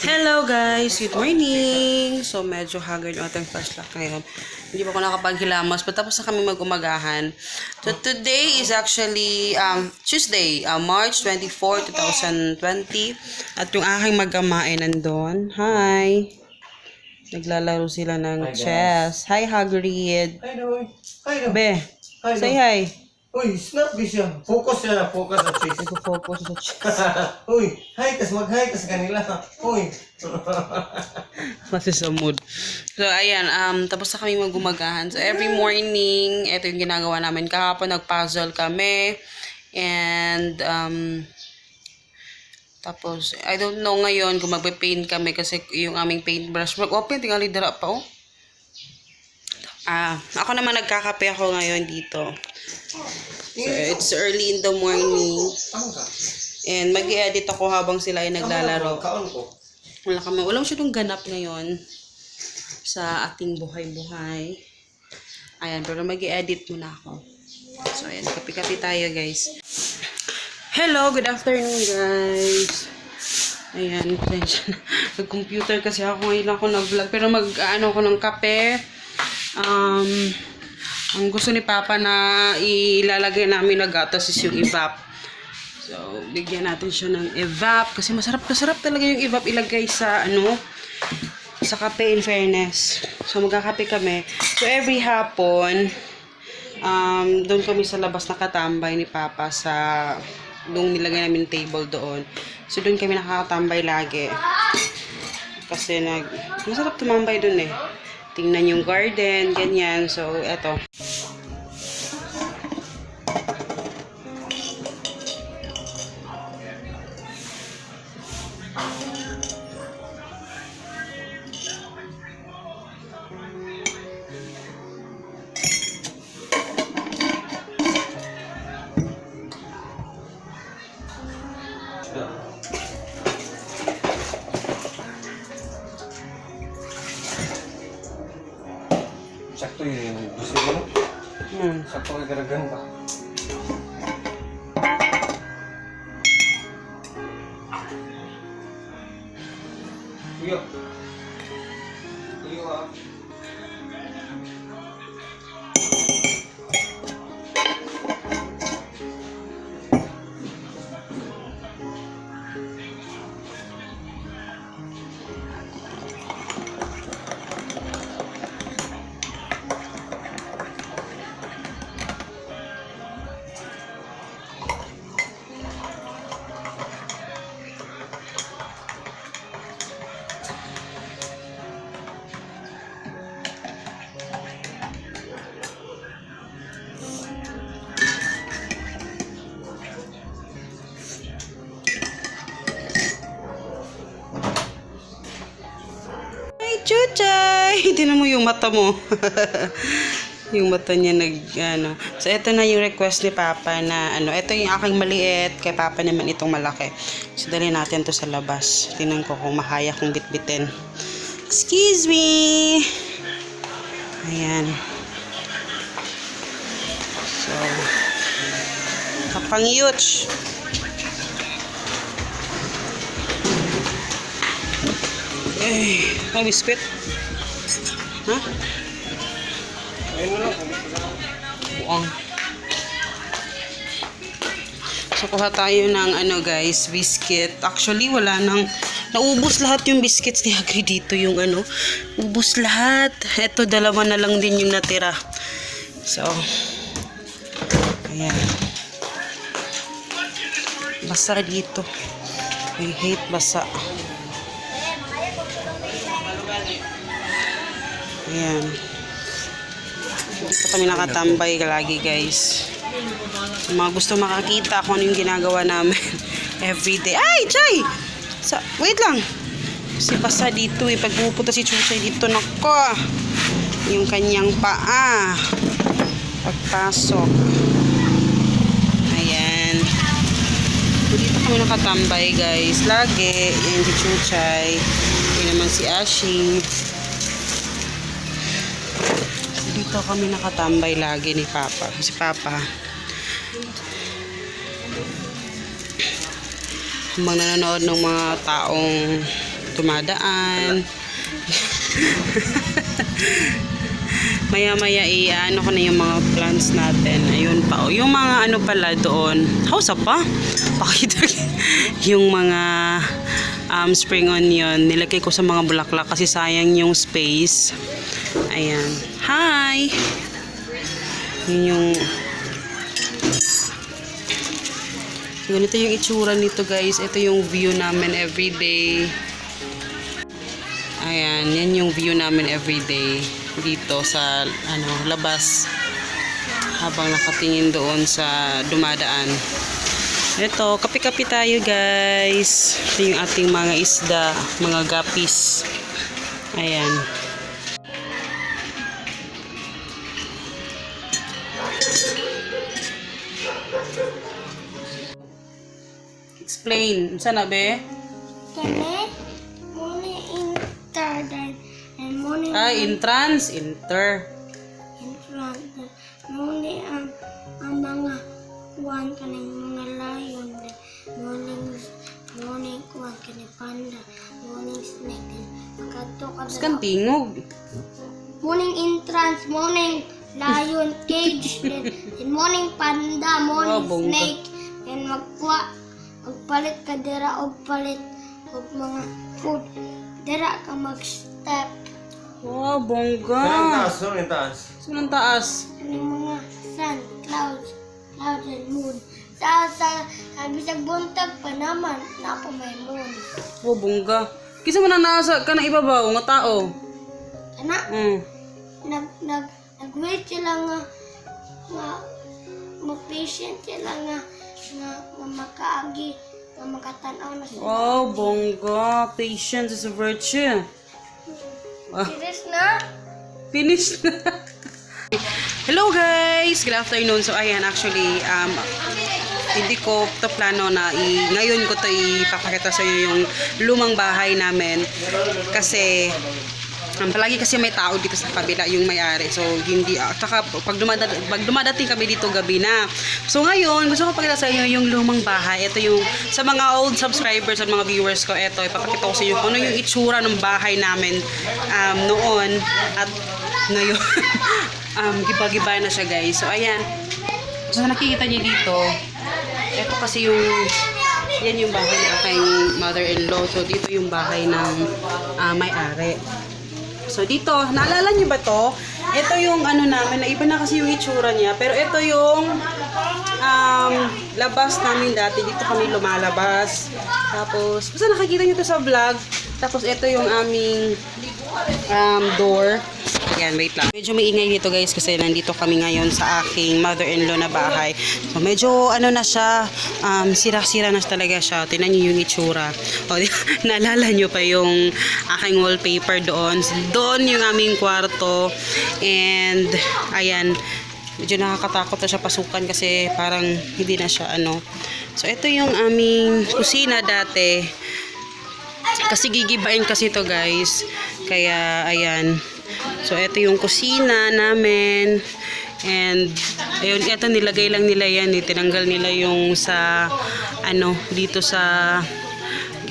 Hello guys! Good morning! So medyo haggard yung ating first lock ngayon. Hindi pa ako nakapaghilamas. Patapos na kami mag-umagahan. So today is actually Tuesday, March 24, 2020. At yung aking mag-ama ay nandun. Hi! Naglalaro sila ng chess. Hi Hagrid! Hi, Noy. Hi, Noy. Be! Hi, Say Noy. hi! Uy, snap siya. Focus siya. Focus sa chase. Nag-focus sa chess. Uy, hi, tas mag-hi ka sa kanila. Uy. Kasi sa mood. So, ayan, tapos na kami magumagahan. So, every morning, ito yung ginagawa namin. Kahapon, nag-puzzle kami. And, tapos, I don't know ngayon kung magpe-paint kami kasi yung aming paintbrush. Mag-open, tingali dara pa, oh. Ako naman nagkakape ako ngayon dito. So, it's early in the morning. And mag-i-edit ako habang sila ay naglalaro. Wala masyadong ganap ngayon sa ating buhay-buhay. Ayan, pero mag-i-edit muna ako. So, ayan, kapi-kapi tayo, guys. Hello, good afternoon, guys. Ayan, nag-computer kasi ako ngayon ako nag-vlog. Pero mag-ano ako ng kape. Ang gusto ni Papa na ilalagay namin na gatas is yung evap. So, bigyan natin siya ng evap. Kasi masarap talaga yung evap ilagay sa, sa kape, in fairness. So, magkakape kami. So, every hapon, doon kami sa labas nakatambay ni Papa sa, doon nilagay namin table doon. So, doon kami nakakatambay lagi. Kasi masarap tumambay doon eh. Tingnan yung garden, ganyan. So, eto. Sakto yun. Gusto mo no? Sakto kay garagan pa. Kuya. Kuya ah. Chuchay! Tingnan mo yung mata mo. Yung mata niya So, ito na yung request ni Papa na, ito yung aking maliit, kay Papa naman itong malaki. So, dali natin to sa labas. Tingnan ko kung mahaya kong bitbitin. Excuse me! Ayan. So, kapang yuch. Ay, biskwit. Ha? Ayun na lang. Buang. So, kuha tayo ng guys, biscuit. Actually, wala nang, naubos lahat yung biscuits ni Hagrid dito yung ubos lahat. Ito, dalawa na lang din yung natira. So, ayan. Basa dito. I hate basa. Ayan. Dito kami nakatambay lagi, guys. So, mga gusto makakita kung ano yung ginagawa namin everyday. Ay, Chay! Wait lang. Kasi basa dito eh. Pag pumupunta si Chuchay dito, nako. Yung kanyang paa. Pagpasok. Ayan. So, dito kami nakatambay, guys. Lagi. Yan si Chuchay. Yan naman si Ashing. Dito kami nakatambay lagi ni Papa. Si Papa, habang nanonood ng mga taong dumadaan. Maya-maya ano ko na yung mga plants natin. Ayun pa. Oh. Yung mga ano pala doon. Hausa pa? Pakita yung mga spring onion. Nilagay ko sa mga bulaklak kasi sayang yung space. Ayan. Hi! Yun yung... Ganito yung itsura nito guys. Ito yung view namin everyday. Ayan. Yan yung view namin everyday. Dito sa labas habang nakatingin doon sa dumadaan. Ito, kape-kape tayo guys. Ito yung ating mga isda, mga gapis. Ayan. Explain. Saan na be? Kami, muna intern and muna Intrans, inter. in front. Muna ang mga kuwan kaning mga lion. Morning kuwan kaning panda. Morning snake. Makato ka Kan tingog. morning entrance, morning lion cage, then morning panda, morning bongga. snake, then magpalit ka dira og palit og mga food. Dira ka mag-step. Wow, Saan ang bongga. taas? Saan ang taas? Saan ang taas? Ano yung mga sun, clouds and moon. Sa bisag buntag pa naman, na po may moon. Oh, bongga. Kisa man nasa ka na ibabaw nga tao. Kana, Mm. nag-wait sila nga mag-patient sila nga makaagi, nga makatanaw na sila. Wow, bongga. Patience is a virtue. Wow. Serious na? Finish na. Hello guys! Good afternoon. So ayan, actually, hindi ko to plano na ngayon ko to ipapakita sa inyo yung lumang bahay namin. Kasi, palagi kasi may tao dito sa kabila yung may-ari. So, hindi, tsaka pag dumadating kami dito gabi na. So, ngayon, gusto ko pakita sa inyo yung lumang bahay. Ito yung, sa mga old subscribers at mga viewers ko, ito, ipapakita ko sa inyo kung ano yung itsura ng bahay namin noon at ngayon. Giba-giba na siya guys. So, ayan. So, nakikita niyo dito, ito kasi yung, yan yung bahay ng aking mother-in-law. So, dito yung bahay ng may-ari. So, dito, naalala niyo ba to? Ito yung ano namin, naiba na kasi yung itsura niya. Pero ito yung labas namin dati. Dito kami lumalabas. Tapos, basta nakikita niyo to sa vlog. Tapos, ito yung aming door. Ayan, wait lang. Medyo maingay dito guys kasi nandito kami ngayon sa aking mother-in-law na bahay. So, medyo ano na siya, sira-sira na talaga siya. Tingnan niyo yung itsura. O, naalala niyo pa yung aking wallpaper doon. Doon yung aming kwarto. And, ayan, medyo nakakatakot na siya pasukan kasi parang hindi na siya ano. So, ito yung aming kusina dati. Kasi gigibain kasi to guys. Kaya, ayan. So, ito yung kusina namin. And, ayun, ito nilagay lang nila yan. Tinanggal nila yung sa, ano, dito sa,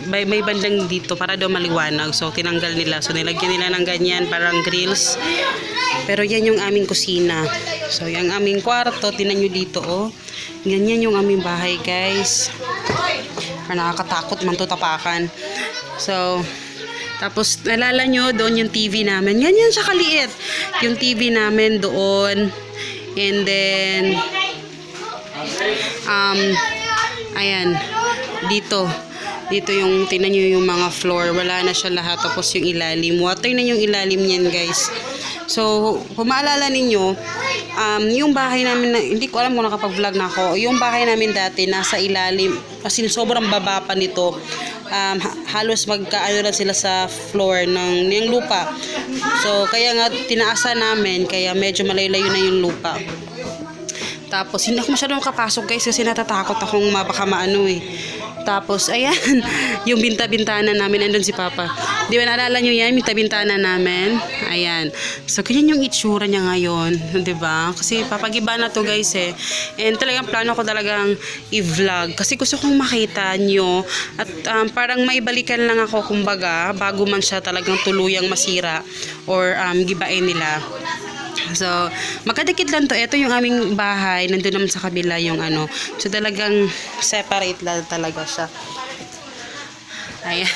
may bandang dito para daw maliwanag. So, tinanggal nila. So, nilagyan nila ng ganyan, parang grills. Pero, yan yung aming kusina. So, yung aming kwarto, tinan nyo dito, oh. Ganyan yung aming bahay, guys. Nakakatakot man to tapakan. So, tapos, nalala nyo, doon yung TV namin. Ganyan siya kaliit. Yung TV namin doon. And then, ayan, dito. Dito yung, tinan nyo yung mga floor. Wala na siya lahat. Tapos yung ilalim. Water na yung ilalim niyan, guys. So, kung maalala ninyo, yung bahay namin, hindi ko alam kung nakapag-vlog na ako. Yung bahay namin dati, nasa ilalim. Kasi sobrang baba pa nito. Halos magkaano na sila sa floor ng lupa. So, kaya nga tinaasan namin, kaya medyo malaylayo na yung lupa. Tapos, hindi ako masyadong makapasok guys kasi natatakot akong baka maano eh. Tapos, ayan, yung binta-bintana namin, andun si Papa. Di ba naalala nyo yan, binta-bintana namin? Ayan. So, ganyan yung itsura niya ngayon, di ba? Kasi papagiba na to guys eh. And talagang plano ko talagang i-vlog. Kasi gusto kong makita nyo. At parang may balikan lang ako, kumbaga, bago man siya talagang tuluyang masira or gibain nila. So, magkadikit lang to. Ito yung aming bahay. Nandun naman sa kabila yung ano. So, talagang separate lang talaga siya. Ayan.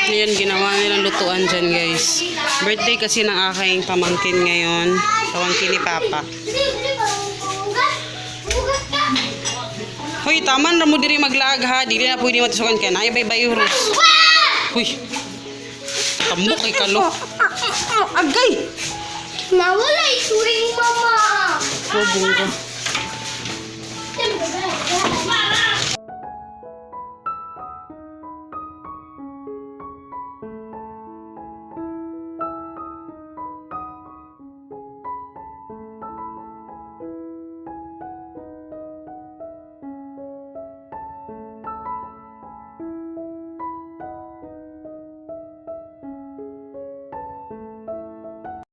Ayan, ginawa nilang lutuan dyan, guys. Birthday kasi ng aking pamangkin ngayon. Pamangkin ni Papa. Hoy, taman na mo diri maglaag ha. Dili na pwede matusukan ka na. Ibay-bay urus. Uy. Tambok kay kalo. Agay! Nawala isuring mama. Oh, bunga.